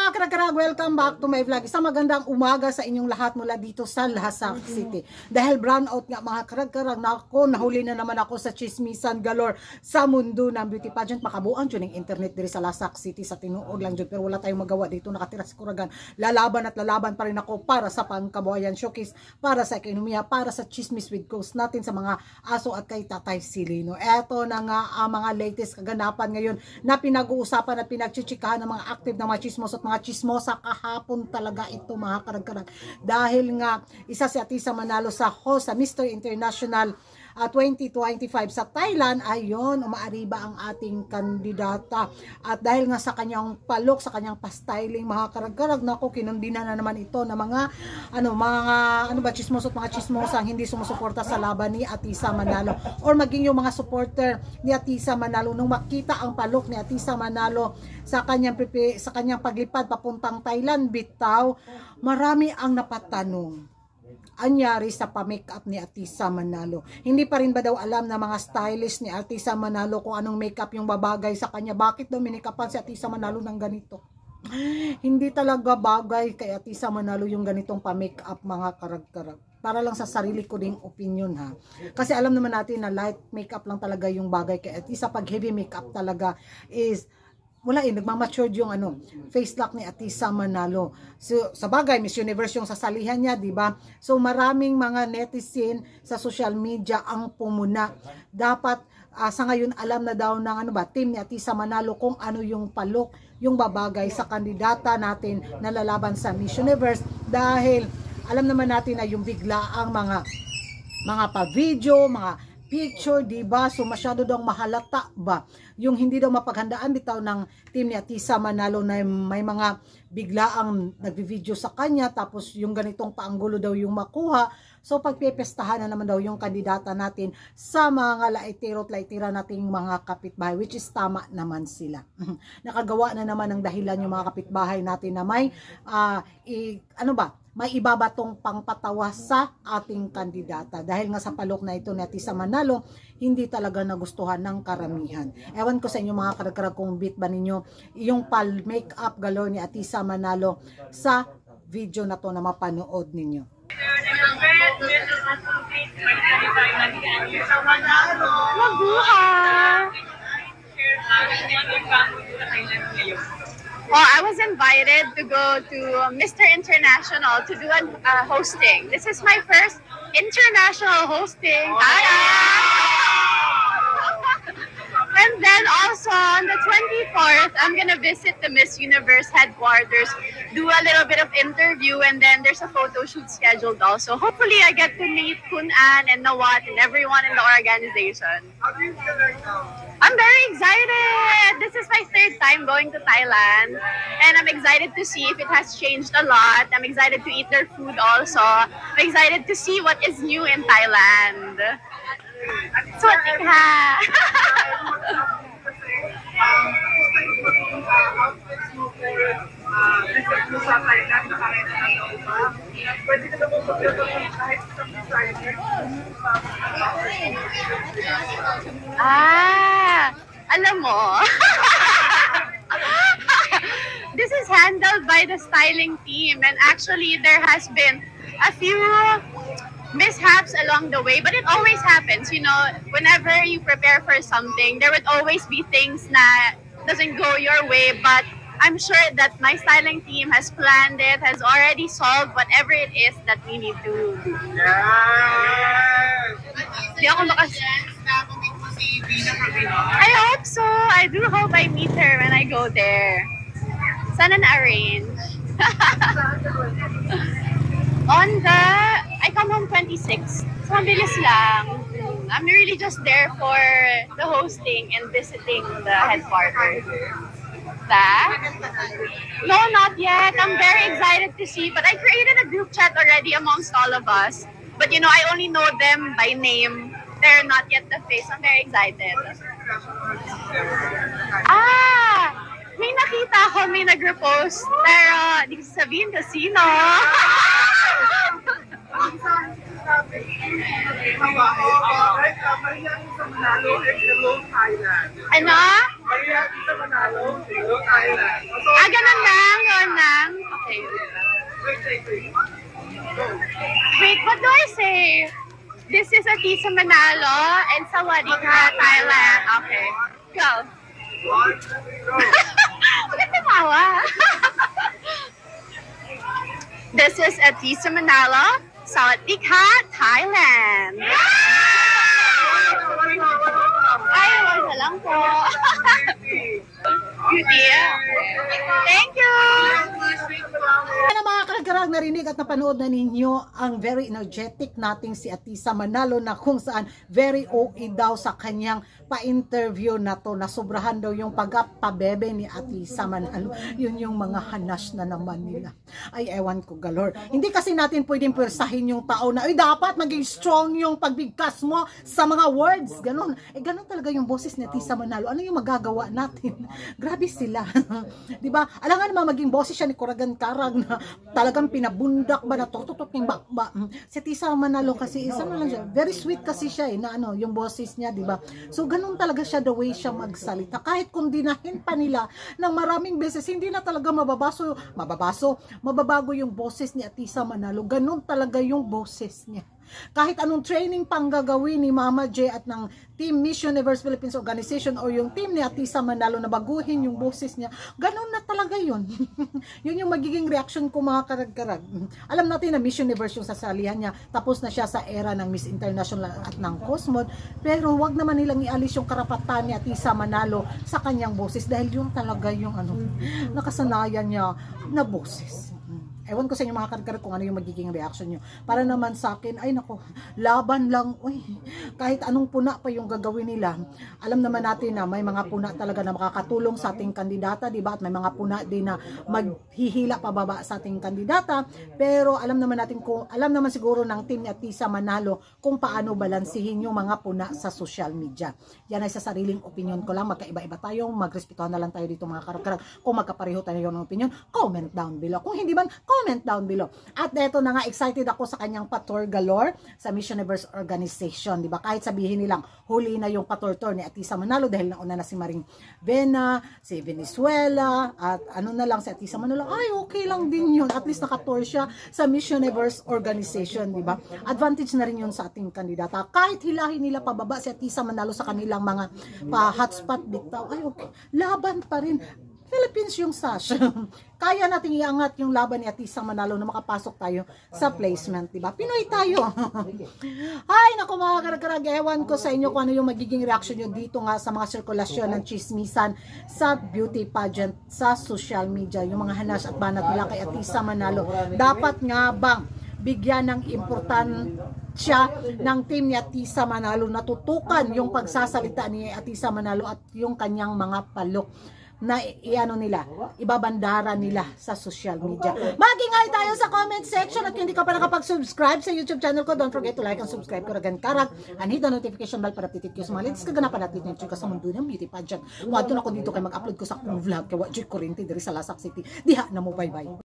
mga karag-karag, welcome back to my vlog. Isang magandang umaga sa inyong lahat mula dito sa Lahasak City. Dahil brownout nga mga karag-karag, nahuli na naman ako sa chismisan galore sa mundo ng beauty pageant. Makabuan dyan yung internet diri sa Lahasak City sa tinuod lang dyan. Pero wala tayong magawa dito, nakatira sa Kuragan. Lalaban at lalaban pa rin ako para sa pangkabuhayan showcase, para sa ekonomiya, para sa chismis with coast natin sa mga aso at kay Tatay Silino. Eto na nga ang mga latest kaganapan ngayon na pinag-uusapan at pinagchichikahan ng mga active na mga chismos at mga chismosa kahapon talaga ito mga karag-karag. Dahil nga isa si Atisa Manalo sa host sa Mr. International 2025 sa Thailand, ayun, umaariba ang ating kandidata. At dahil nga sa kanyang palok, sa kanyang pastyling, mga karag-karag, naku, kinundina na naman ito na mga chismos at mga chismosang hindi sumusuporta sa laban ni Atisa Manalo. Or maging yung mga supporter ni Atisa Manalo, nung makita ang palok ni Atisa Manalo sa kanyang paglipad papuntang Thailand, bitaw, marami ang napatanong anyari sa pa-makeup ni Atisa Manalo. Hindi pa rin ba daw alam na mga stylist ni Atisa Manalo kung anong makeup yung babagay sa kanya? Bakit daw minikapan si Atisa Manalo ng ganito? Hindi talaga bagay kay Atisa Manalo yung ganitong pa-makeup mga karag-karag. Para lang sa sarili ko ding opinion ha. Kasi alam naman natin na light makeup lang talaga yung bagay kay Atisa. Pag heavy makeup talaga is wala nagmamatured yung face lock ni Atisa Manalo. So, sa bagay, Miss Universe yung sasalihan niya, di ba? So, maraming mga netizen sa social media ang pumuna. Dapat, sa ngayon, alam na daw ng team ni Atisa Manalo kung ano yung palok, yung babagay sa kandidata natin na lalaban sa Miss Universe. Dahil, alam naman natin na yung bigla ang mga pa-video, mga picture, diba? So masyado daw mahalata ba yung hindi daw mapaghandaan bitaw ng team ni Atisa Manalo na may mga biglaang nagvi-video sa kanya, tapos yung ganitong paanggulo daw yung makuha. So pagpipestahan na naman daw yung kandidata natin sa mga laitiro-laitira nating mga kapitbahay, which is tama naman sila. Nakagawa na naman ng dahilan yung mga kapitbahay natin na may may ibabatong pangpatawa sa ating kandidata. Dahil nga sa palok na ito ni Atisa Manalo, hindi talaga nagustuhan ng karamihan. Ewan ko sa inyo mga karag-karag kung beat ba ninyo yung pal-makeup galore ni Atisa Manalo sa video na to na mapanood ninyo. Mabuhay! Well, I was invited to go to Mr. International to do a hosting. This is my first international hosting. And then also on the 24th, I'm gonna visit the Miss Universe headquarters, do a little bit of interview, and then there's a photo shoot scheduled also. Hopefully, I get to meet Kun An and Nawat and everyone in the organization. How do you feel right now? I'm very excited. This is my third time going to Thailand, and I'm excited to see if it has changed a lot. I'm excited to eat their food also. I'm excited to see what is new in Thailand. So, alam mo, this is handled by the styling team, and actually there has been a few mishaps along the way, but it always happens, you know, whenever you prepare for something, there would always be things that doesn't go your way, but I'm sure that my styling team has planned it, has already solved whatever it is that we need to do. Yes! Di ako I hope so. I do hope I meet her when I go there. Sana na-arrange. I come home 26. So, mabilis lang. I'm really just there for the hosting and visiting the headquarters. No, not yet. I'm very excited to see. But I created a group chat already amongst all of us. But you know, I only know them by name. They're not yet the face. I'm very excited. May nakita ko, may nag-repost. Pero, di ko sabihin ko sino. Ano? Ganun lang, yun na. Wait, what do I say? This is Atisa Manalo and Sawadee Ka, Thailand. Okay, go. Bakit tumawa? This is Atisa Manalo, Sawadee Ka, Thailand. Ay, wala lang po. Beauty. Thank you. Ano mga karagkarag, narinig at napanood na ninyo ang very energetic nating si Atisa Manalo na kung saan very OA daw sa kanyang pa-interview na to, na sobrahan daw yung pagpabebe ni Atisa Manalo. Yun yung mga hanas na naman nila. Ay, ewan ko galor. Hindi kasi natin pwedeng persahin yung tao na, ay dapat maging strong yung pagbigkas mo sa mga words. Ganon. Eh, ganon talaga yung boses ni Atisa Manalo. Ano yung magagawa natin? Grabe sila. Diba? Alam nga naman maging boses siya ni Kuragan Karag na talagang pinabundak ba na tototot ng bakba. Si Atisa Manalo kasi isa na lang siya. Very sweet kasi siya na ano, yung boses niya, diba? So, ganun talaga siya the way siya magsalita. Kahit kung dinahin pa nila ng maraming beses, hindi na talaga mababago yung boses ni Atisa Manalo. Ganun talaga yung boses niya. Kahit anong training pang gagawin ni Mama J at ng Team Miss Universe Philippines Organization o yung team ni Atisa Manalo na baguhin yung boses niya, ganun na talaga yun. Yun yung magiging reaction ko mga karag-karag. Alam natin na Miss Universe yung sasalihan niya, tapos na siya sa era ng Miss International at ng Cosmod, pero wag naman nilang ialis yung karapatan ni Atisa Manalo sa kanyang boses dahil yun talaga yung nakasanayan niya na boses. Ewan ko sa inyo mga karkar kung ano yung magiging reaction nyo. Para naman sa akin, ay nako, laban lang. Uy, kahit anong puna pa yung gagawin nila. Alam naman natin na may mga puna talaga na makakatulong sa ating kandidata, diba? At may mga puna din na maghihila pababa sa ating kandidata. Pero alam naman siguro ng team ni Atisa Manalo kung paano balansihin yung mga puna sa social media. Yan ay sa sariling opinion ko lang. Magkaiba-iba tayo. Magrespetuhan na lang tayo dito mga karkar. Kung magkapareho tayo ng opinion, comment down below. Kung hindi man, comment down below. At eto na nga, excited ako sa kanyang pator galore sa Miss Universe Organization, di ba? Kahit sabihin nilang huli na yung pator-tor ni Atisa Manalo dahil nauna na si Maring Vena, si Venezuela, at ano na lang si Atisa Manalo, ay okay lang din yun. At least nakator siya sa Miss Universe Organization, di ba? Advantage na rin yun sa ating kandidata. Kahit hilahin nila pababa si Atisa Manalo sa kanilang mga hotspot bitaw, ay okay, laban pa rin. Philippines yung sash. Kaya nating iangat yung laban ni Atisa Manalo na makapasok tayo sa placement, diba? Pinoy tayo. Ay, naku mga karag-karag, ewan ko sa inyo kung ano yung magiging reaction nyo dito nga sa mga sirkulasyon ng chismisan sa beauty pageant sa social media. Yung mga hanas at banat nila kay Atisa Manalo. Dapat nga bang bigyan ng importansya ng team ni Atisa Manalo na tutukan yung pagsasalita ni Atisa Manalo at yung kanyang mga palok na ibabandara nila sa social media. Mag-ingay tayo sa comment section at kung hindi ka pa nakapag-subscribe sa YouTube channel ko, don't forget to like and subscribe ko Kuragan Karag and hit the notification bell para updated ko sa mga latest kaganapan at dito ka sa mundo ng beauty pageant. Wadto na ko dito kay mag-upload ko sa akong vlog kay Wajud Corrente diri sa Lasak City. Diha na mo, bye-bye.